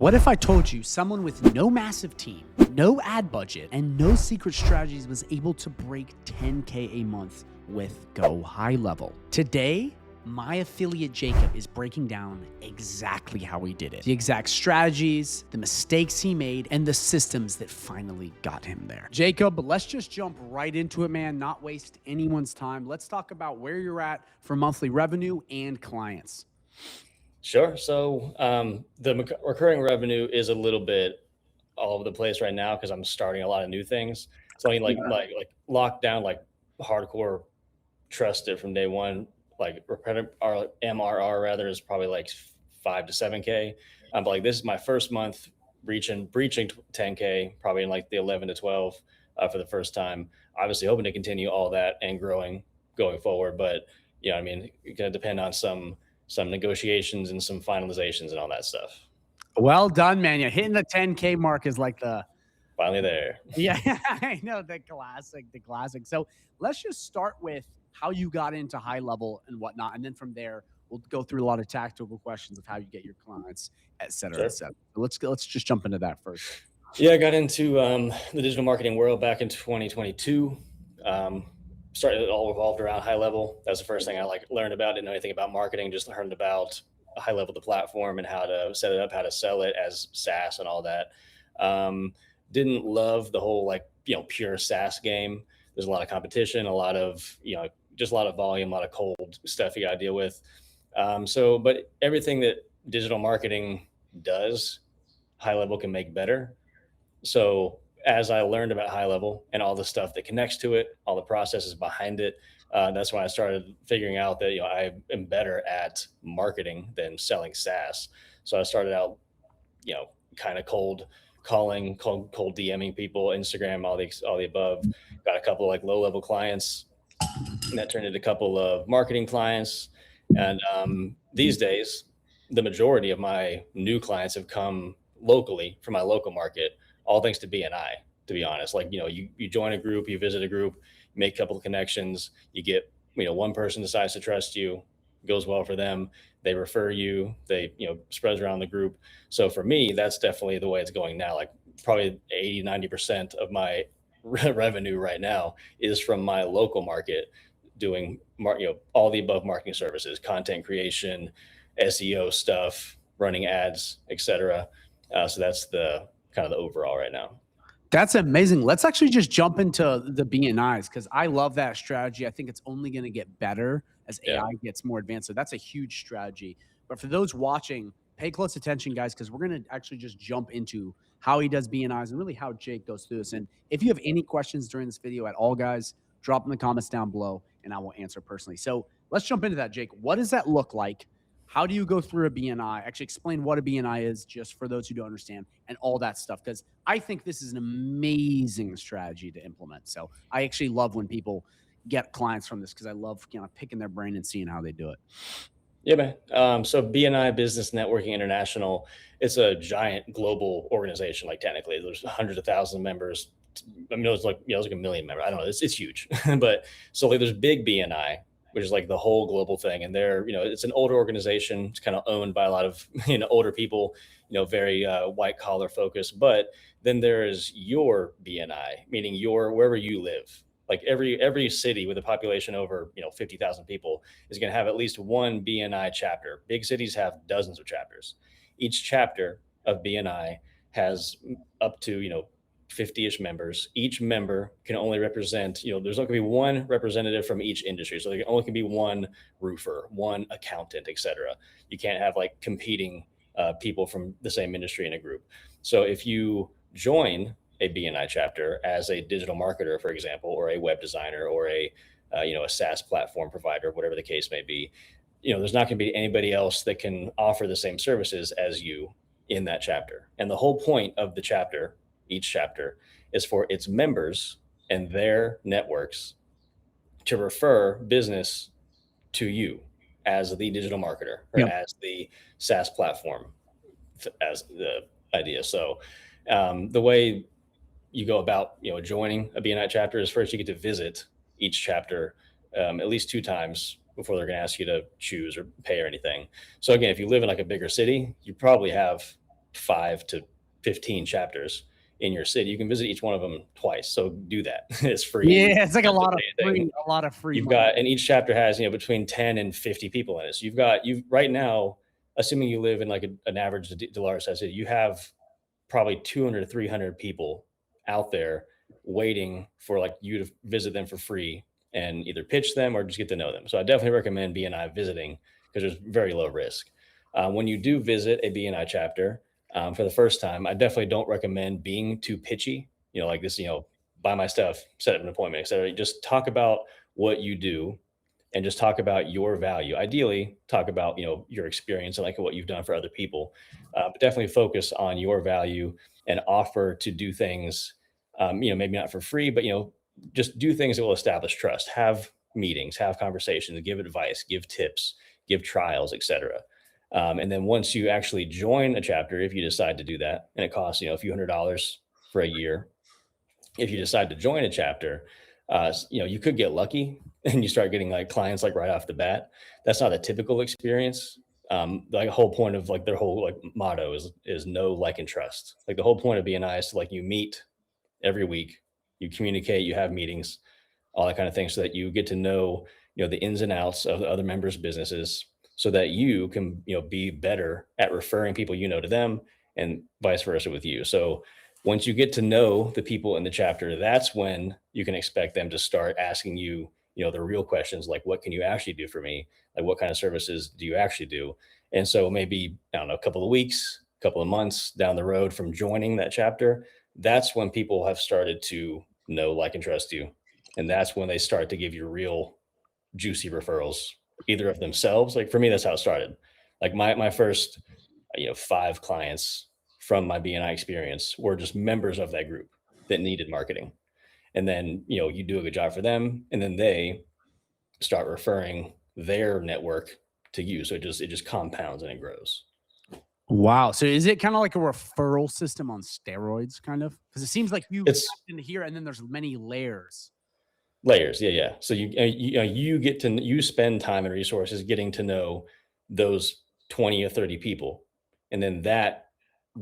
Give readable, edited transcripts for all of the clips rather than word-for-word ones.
What if I told you someone with no massive team, no ad budget, and no secret strategies was able to break 10K a month with GoHighLevel? Today, my affiliate Jacob is breaking down exactly how he did it. The exact strategies, the mistakes he made, and the systems that finally got him there. Jacob, let's just jump right into it, man, not waste anyone's time. Let's talk about where you're at for monthly revenue and clients. Sure. So the recurring revenue is a little bit all over the place right now because I'm starting a lot of new things. So I mean, like locked down, like hardcore trusted from day one. Like our MRR rather is probably like 5 to 7K. But like this is my first month breaching 10K, probably in like the 11 to 12 for the first time. Obviously, hoping to continue all that and growing going forward. But I mean, it's gonna depend on some negotiations and some finalizations and all that stuff. Well done, man. Yeah, hitting the 10K mark is like the Finally there. yeah, I know the classic. So let's just start with how you got into high level and whatnot, and then from there we'll go through a lot of tactical questions of how you get your clients, et cetera, Sure. et cetera. Let's just jump into that first. Yeah, I got into the digital marketing world back in 2022. Started it all revolved around high level. That's the first thing I learned about. Didn't know anything about marketing. Just learned about high level the platform and how to set it up, how to sell it as SaaS and all that. Didn't love the whole pure SaaS game. There's a lot of competition, a lot of just a lot of volume, a lot of cold stuff you got to deal with. But everything that digital marketing does, high level can make better. So as I learned about high level and all the stuff that connects to it, all the processes behind it, that's when I started figuring out that I am better at marketing than selling SaaS. So I started out, kind of cold calling, cold DMing people, Instagram, all the above. Got a couple of low level clients, and that turned into a couple of marketing clients. And these days, the majority of my new clients have come locally from my local market, all thanks to BNI, to be honest. You join a group, you visit a group, make a couple of connections, you get, one person decides to trust you, goes well for them. They refer you, they, spreads around the group. So for me, that's definitely the way it's going now. Like probably 80, 90% of my revenue right now is from my local market doing, all the above marketing services, content creation, SEO stuff, running ads, etc. So that's the kind of the overall right now. That's amazing. Let's actually just jump into the BNIs because I love that strategy. I think it's only going to get better as AI gets more advanced. So that's a huge strategy. But for those watching, pay close attention, guys, because we're going to actually just jump into how he does BNIs and really how Jake goes through this. And if you have any questions during this video at all, guys, drop in the comments down below and I will answer personally. So let's jump into that, Jake. What does that look like? How do you go through a BNI? Actually, explain what a BNI is, just for those who don't understand, and all that stuff. Because I think this is an amazing strategy to implement. So I actually love when people get clients from this because I love picking their brain and seeing how they do it. Yeah, man. So BNI, Business Networking International, it's a giant global organization. Like technically, there's hundreds of thousands of members. I mean, it's like a million members. I don't know. It's huge, but so there's big BNI, which is like the whole global thing. And they're, it's an older organization. It's kind of owned by a lot of, older people, very white collar focused. But then there is your BNI, meaning wherever you live. Like every city with a population over, 50,000 people is going to have at least one BNI chapter. Big cities have dozens of chapters. Each chapter of BNI has up to, 50-ish members. Each member can only represent, there's not going to be one representative from each industry. So there only can be one roofer, one accountant, etc. You can't have competing people from the same industry in a group. So if you join a BNI chapter as a digital marketer, for example, or a web designer or a SaaS platform provider, whatever the case may be, there's not going to be anybody else that can offer the same services as you in that chapter. And the whole point of the chapter, each chapter, is for its members and their networks to refer business to you as the digital marketer or as the SaaS platform, as the idea. So the way you go about joining a BNI chapter is first you get to visit each chapter at least 2 times before they're going to ask you to choose or pay or anything. So again, if you live in a bigger city, you probably have 5 to 15 chapters in your city. You can visit each one of them twice. So do that. It's free. Yeah, it's like Don't have to pay anything. a lot of free You've money. got, and each chapter has, between 10 and 50 people in it. So you've right now, assuming you live in like an average to large size city, you have probably 200 to 300 people out there waiting for like you to visit them for free and either pitch them or just get to know them. So I definitely recommend BNI visiting because there's very low risk. When you do visit a BNI chapter for the first time, I definitely don't recommend being too pitchy. Like this, buy my stuff, set up an appointment, etc. Just talk about what you do and just talk about your value. Ideally, talk about your experience and like what you've done for other people, but definitely focus on your value and offer to do things. Maybe not for free, but just do things that will establish trust. Have meetings, have conversations, give advice, give tips, give trials, etc. And then once you actually join a chapter, if you decide to do that, and it costs a few $100s for a year, if you decide to join a chapter, you could get lucky and you start getting like clients like right off the bat. That's not a typical experience. Like the whole point of like their whole like motto is know, like, and trust. Like the whole point of BNI is to like you meet every week, you communicate, you have meetings, all that kind of thing, so that you get to know the ins and outs of the other members' businesses, so that you can be better at referring people to them, and vice versa with you. So once you get to know the people in the chapter, that's when you can expect them to start asking you the real questions, like what can you actually do for me, like what kind of services do you actually do. And so maybe, I don't know, a couple of weeks, a couple of months down the road from joining that chapter, that's when people have started to know, like, and trust you. And that's when they start to give you real juicy referrals, either of themselves. Like for me, that's how it started. Like my first, 5 clients from my BNI experience were just members of that group that needed marketing. And then, you do a good job for them, and then they start referring their network to you. So it just compounds and it grows. Wow. So is it kind of like a referral system on steroids, kind of? Because it seems like you It's tapped into here, and then there's many layers. layers. Yeah, yeah. So you get to you spend time and resources getting to know those 20 or 30 people, and then that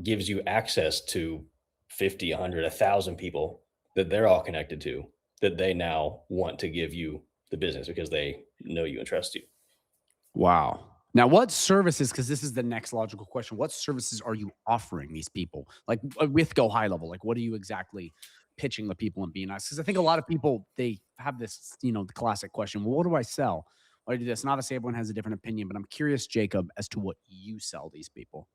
gives you access to 50, 100, 1,000 people that they're all connected to, that they now want to give you the business because they know you and trust you. Wow. Now, what services, because this is the next logical question, what services are you offering these people? Like with Go High Level, like what are you exactly pitching the people and being nice? Because I think a lot of people, they have this, the classic question, well, what do I sell? Why do this? Not to say everyone has a different opinion, but I'm curious, Jacob, as to what you sell these people.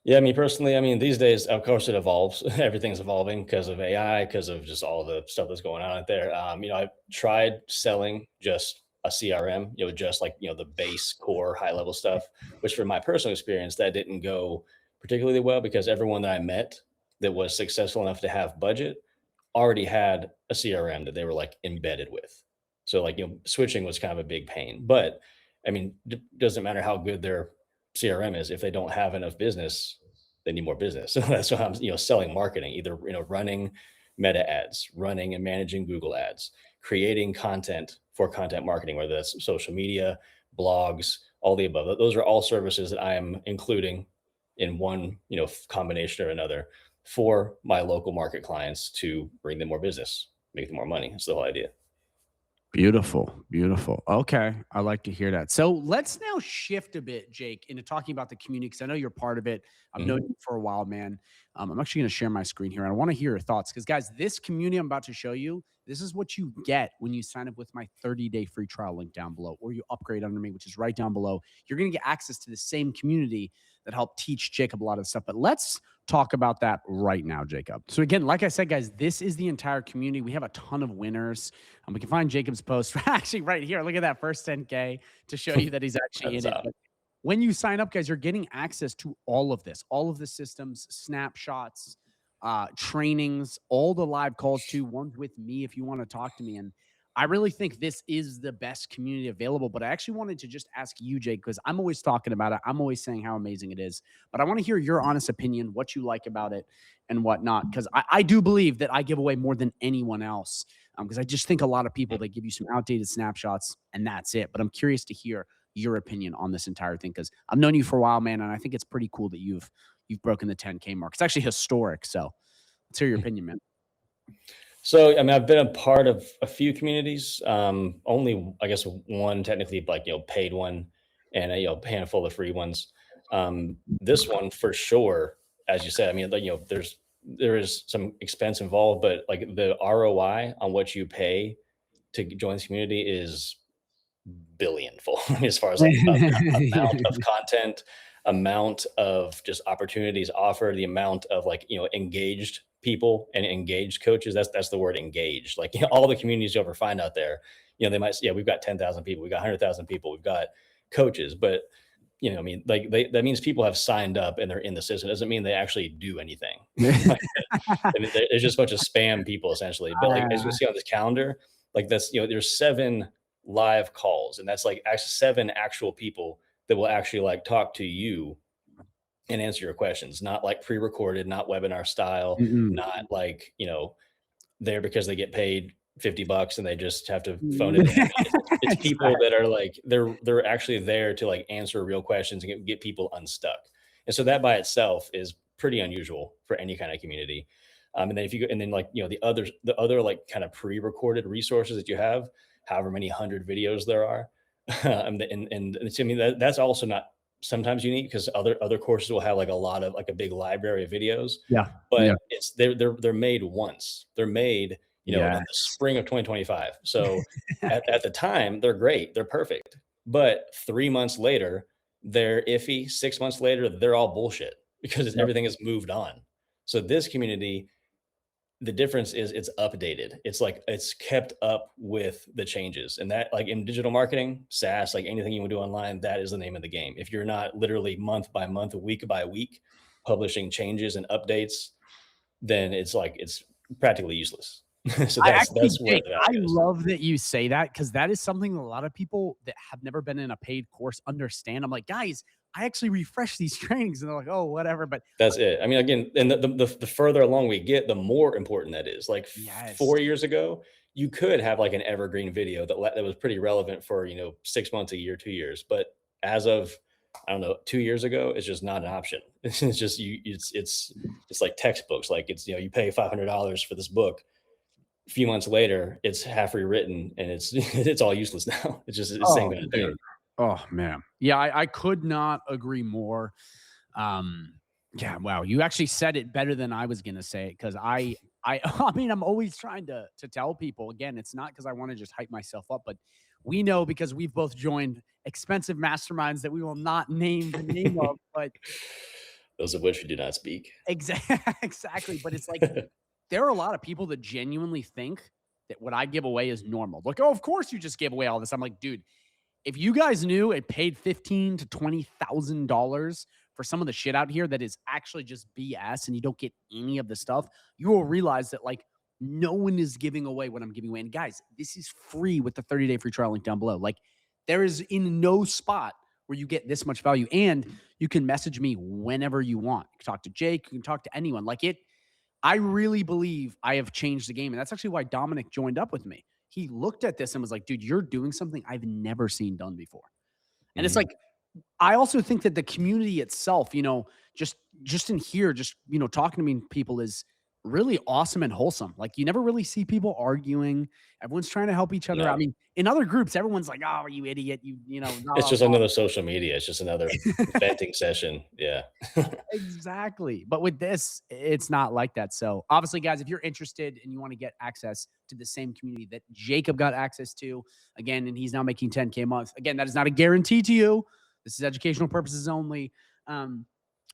Yeah, me personally, I mean, these days, of course, it evolves. Everything's evolving because of AI, because of just all the stuff that's going on out there. I've tried selling just a CRM, just like, the base core high level stuff, which for my personal experience, that didn't go particularly well because everyone that I met that was successful enough to have budget already had a CRM that they were like embedded with. So like, switching was kind of a big pain. But I mean, doesn't matter how good their CRM is, if they don't have enough business, they need more business. So that's why I'm, selling marketing, either, running meta ads, running and managing Google ads, creating content for content marketing, whether that's social media, blogs, all the above. Those are all services that I am including in one, combination or another for my local market clients to bring them more business, make them more money. That's the whole idea. Beautiful, beautiful. Okay, I like to hear that. So let's now shift a bit, Jake, into talking about the community because I know you're part of it. I've known Mhm. you for a while, man. I'm actually going to share my screen here, and I want to hear your thoughts because, guys, this community I'm about to show you, this is what you get when you sign up with my 30-day free trial link down below, or you upgrade under me, which is right down below. You're going to get access to the same community that helped teach Jacob a lot of stuff. But let's talk about that right now, Jacob. So again, like I said, guys, this is the entire community. We have a ton of winners. We can find Jacob's post actually right here. Look at that first 10K to show you that he's actually in it. But when you sign up, guys, you're getting access to all of this, all of the systems, snapshots, trainings, all the live calls too, ones with me if you want to talk to me. And I really think this is the best community available. But I actually wanted to just ask you, Jake, because I'm always talking about it. I'm always saying how amazing it is. But I want to hear your honest opinion, what you like about it and whatnot. Because I do believe that I give away more than anyone else. Because I just think a lot of people, they give you some outdated snapshots and that's it. But I'm curious to hear your opinion on this entire thing because I've known you for a while, man. And I think it's pretty cool that you've you've broken the 10K mark. It's actually historic. So let's hear your opinion, man. So, I mean, I've been a part of a few communities, only, I guess, one technically, like, paid one, and a handful of free ones. This one for sure, as you said, I mean, like, there is some expense involved, but like the ROI on what you pay to join this community is billionful as far as like amount of content, amount of just opportunities offered, the amount of like, engaged people and engaged coaches. That's the word, engaged. Like, all the communities you ever find out there, they might, yeah, we've got 10,000 people, we've got 100,000 people, we've got coaches, but I mean, like that means people have signed up and they're in the system. It doesn't mean they actually do anything. Like, I mean, there's just a bunch of spam people essentially. But like, as you see on this calendar, like that's, there's 7 live calls, and that's like 7 actual people that will actually like talk to you and answer your questions, not like pre-recorded, not webinar style, Mm-mm. not like, there because they get paid $50 and they just have to phone it in. I mean, it's people that are like, they're actually there to like answer real questions and get people unstuck. And so that by itself is pretty unusual for any kind of community. And then if you go, and then like, the other like kind of pre-recorded resources that you have, however many 100 videos there are. And it's, I mean, that's also not sometimes unique, because other courses will have like a lot of like a big library of videos, Yeah. but Yeah. it's they're made once. They're made, in the Yes. spring of 2025. So at the time, they're great, they're perfect. But 3 months later, they're iffy. 6 months later, they're all bullshit because Yep. everything has moved on. So this community, the difference is it's updated. It's like it's kept up with the changes. And that, like in digital marketing, SaaS, like anything you want to do online, that is the name of the game. If you're not literally month by month, week by week, publishing changes and updates, then it's practically useless. So I that's actually, where Jake, the I value is. love that you say that, because that is something a lot of people that have never been in a paid course understand. I'm like, guys, I actually refresh these trainings, and they're like, oh, whatever. But That's it. I mean, again, and the further along we get, the more important that is. Like yes, 4 years ago, you could have like an evergreen video that was pretty relevant for 6 months, a year, 2 years. But as of, I don't know, 2 years ago, it's just not an option. It's just it's like textbooks. Like it's, you pay $500 for this book. A few months later, it's half rewritten and it's it's all useless now. It's the same oh, kind of thing. dude. Oh man, yeah, I could not agree more. Yeah, wow, you actually said it better than I was gonna say it, because I mean, I'm always trying to tell people, again, it's not because I want to just hype myself up, but we know, because we've both joined expensive masterminds that we will not name the name of, but Those of which we do not speak. exactly. But it's like, there are a lot of people that genuinely think that what I give away is normal. Like, oh, of course you just gave away all this. I'm like, dude, if you guys knew it paid $15,000 to $20,000 for some of the shit out here that is actually just BS, and you don't get any of the stuff, you will realize that like no one is giving away what I'm giving away. And guys, this is free with the 30-day free trial link down below. Like, there is in no spot where you get this much value, and you can message me whenever you want. You can talk to Jake, you can talk to anyone. Like, I really believe I have changed the game. And that's actually why Dominic joined up with me. He looked at this and was like, dude, you're doing something I've never seen done before. And it's Mhm. like, I also think that the community itself, just in here, just, talking to me people is really awesome and wholesome. Like, you never really see people arguing. Everyone's trying to help each other out. I No. mean, in other groups, everyone's like, oh, you idiot. Blah, It's blah, just blah. another social media. It's just another venting session. Yeah. Exactly. But with this, it's not like that. So obviously, guys, if you're interested and you want to get access to the same community that Jacob got access to, again, and he's now making 10K a month. Again, that is not a guarantee to you. This is educational purposes only.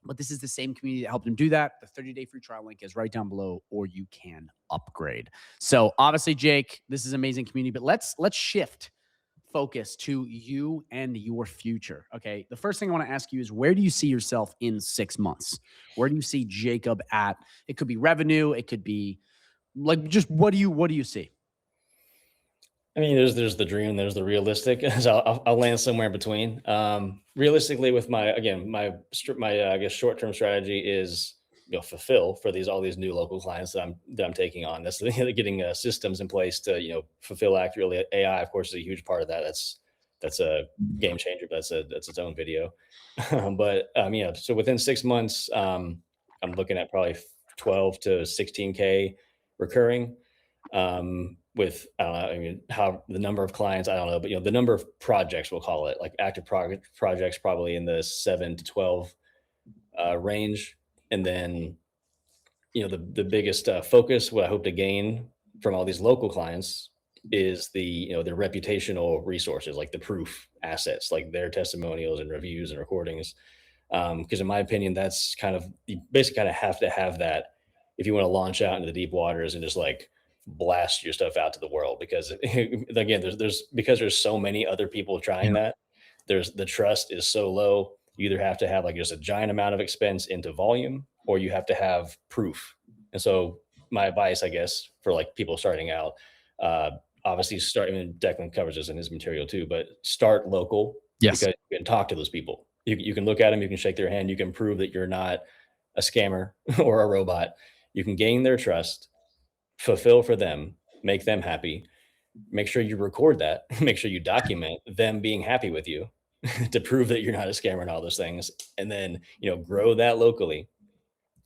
But this is the same community that helped him do that. The 30-day free trial link is right down below, or you can upgrade. So obviously, Jake, this is amazing community, but let's shift focus to you and your future. Okay. The first thing I want to ask you is, where do you see yourself in 6 months? Where do you see Jacob at? It could be revenue. It could be like, just what do you see? I mean, there's the dream, there's the realistic. So I'll land somewhere in between. Realistically, with my I guess short term strategy is, fulfill for all these new local clients that I'm taking on. That's getting systems in place to fulfill accurately. AI, of course, is a huge part of that. That's that's a game changer. That's its own video. But yeah, so within 6 months, I'm looking at probably 12 to 16K recurring. With I don't know, I mean, how the number of clients, I don't know, but the number of projects, we'll call it, like active projects, probably in the 7 to 12 range. And then the biggest focus, what I hope to gain from all these local clients, is the reputational resources, like the proof assets, like their testimonials and reviews and recordings. Because in my opinion, that's kind of, you basically kind of have to have that if you want to launch out into the deep waters and just like blast your stuff out to the world. Because again, because there's so many other people trying that, there's the trust is so low. You either have to have like just a giant amount of expense into volume, or you have to have proof. And so my advice, I guess, for like people starting out, uh, obviously start. I mean, Declan covers this in his material too, but start local, Yes. because you can talk to those people. You can look at them, you can shake their hand, you can prove that you're not a scammer or a robot. You can gain their trust, fulfill for them, make them happy. Make sure you record that. Make sure you document them being happy with you to prove that you're not a scammer and all those things. And then, grow that locally.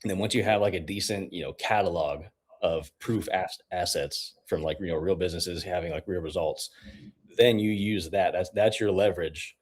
And then once you have like a decent, catalog of proof assets from like, real businesses having like real results, then you use that. That's your leverage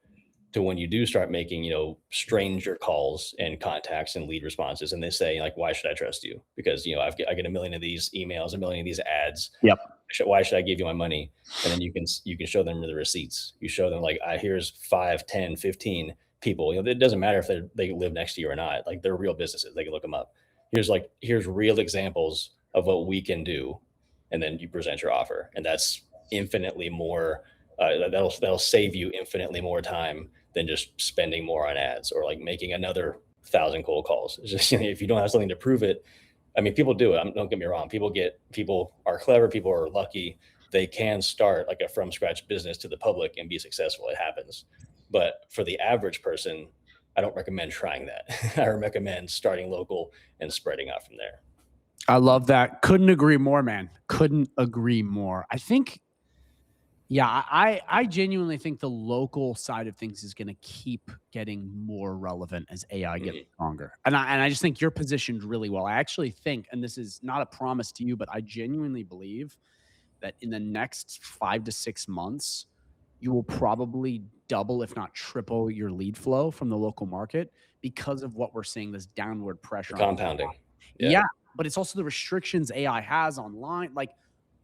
to when you do start making, stranger calls and contacts and lead responses. And they say like, why should I trust you? Because, I get a million of these emails, a million of these ads. Yep. Why should I give you my money? And then you can show them the receipts. You show them like, here's 5, 10, 15 people. It doesn't matter if they live next to you or not. Like, they're real businesses. They can look them up. Here's real examples of what we can do. And then you present your offer. And that's infinitely more, that'll save you infinitely more time than just spending more on ads or like making another 1,000 cold calls. It's just, if you don't have something to prove it, I mean, people do it. Don't get me wrong. People are clever. People are lucky. They can start like a from scratch business to the public and be successful. It happens. But for the average person, I don't recommend trying that. I recommend starting local and spreading out from there. I love that. Couldn't agree more, man. Couldn't agree more. I think, yeah, I genuinely think the local side of things is going to keep getting more relevant as AI gets stronger. And I just think you're positioned really well. I actually think, and this is not a promise to you, but I genuinely believe that in the next 5 to 6 months, you will probably double, if not triple, your lead flow from the local market because of what we're seeing, this downward pressure. Compounding. Yeah, but it's also the restrictions AI has online. Like,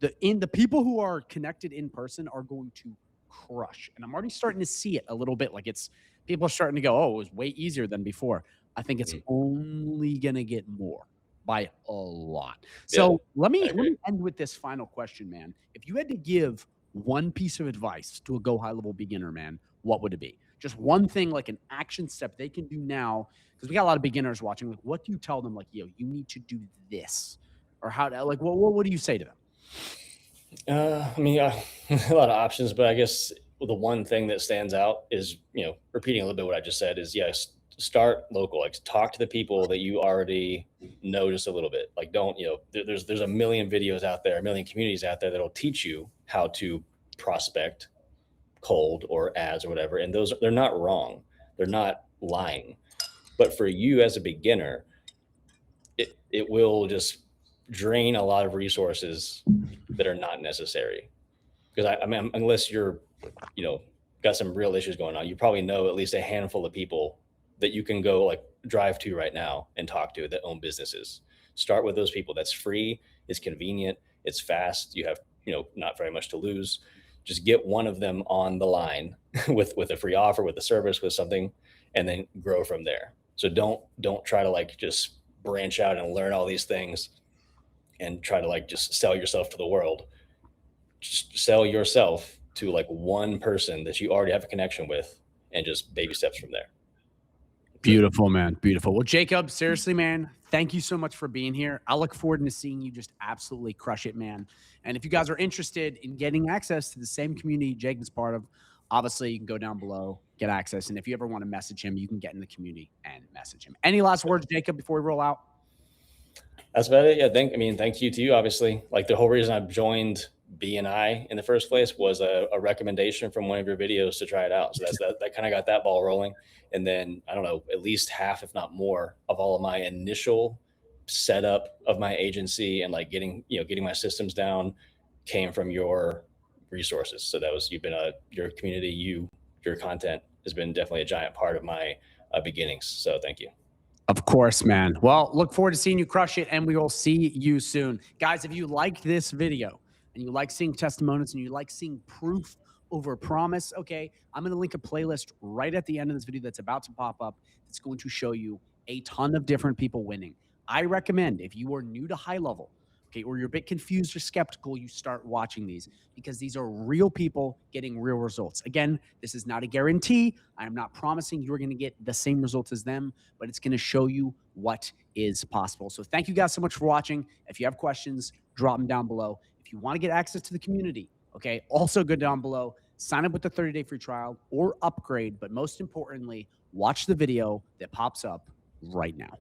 the people who are connected in person are going to crush. And I'm already starting to see it a little bit. Like, people are starting to go, oh, it was way easier than before. I think it's only going to get more by a lot. So let me end with this final question, man. If you had to give one piece of advice to a Go High Level beginner, man, what would it be? Just one thing, like an action step they can do now, because we got a lot of beginners watching. Like, what do you tell them? Like, yo, you need to do this, or how to, like, what do you say to them? I mean, a lot of options, but I guess the one thing that stands out is, repeating a little bit what I just said is, yes, start local. Like, talk to the people that you already know just a little bit. Like, don't, there's a million videos out there, a million communities out there that'll teach you how to prospect cold or ads or whatever. And they're not wrong. They're not lying. But for you as a beginner, it will just drain a lot of resources that are not necessary. Because I mean, unless you're, got some real issues going on, you probably know at least a handful of people that you can go like drive to right now and talk to that own businesses. Start with those people. That's free. It's convenient. It's fast. You have, not very much to lose. Just get one of them on the line with a free offer, with a service, with something, and then grow from there. So don't try to like just branch out and learn all these things and try to like just sell yourself to the world. Just sell yourself to like one person that you already have a connection with, and just baby steps from there. Beautiful, man. Beautiful. Well, Jacob, seriously, man, thank you so much for being here. I look forward to seeing you just absolutely crush it, man. And if you guys are interested in getting access to the same community Jacob's part of, obviously you can go down below, get access. And if you ever want to message him, you can get in the community and message him. Any last words, Jacob, before we roll out? That's about it. Yeah. Thank you to you, obviously. Like, the whole reason I've joined BNI in the first place was a recommendation from one of your videos to try it out. So that kind of got that ball rolling. And then I don't know, at least half, if not more, of all of my initial setup of my agency and like getting my systems down came from your resources. So that was, your community, your content has been definitely a giant part of my beginnings. So thank you. Of course, man. Well, look forward to seeing you crush it, and we will see you soon. Guys, if you like this video and you like seeing testimonials and you like seeing proof over promise, okay, I'm going to link a playlist right at the end of this video that's about to pop up. It's going to show you a ton of different people winning. I recommend, if you are new to high level, okay, or you're a bit confused or skeptical, you start watching these, because these are real people getting real results. Again, this is not a guarantee. I'm not promising you're going to get the same results as them, but it's going to show you what is possible. So thank you guys so much for watching. If you have questions, drop them down below. If you want to get access to the community, okay, also go down below, sign up with the 30-day free trial or upgrade. But most importantly, watch the video that pops up right now.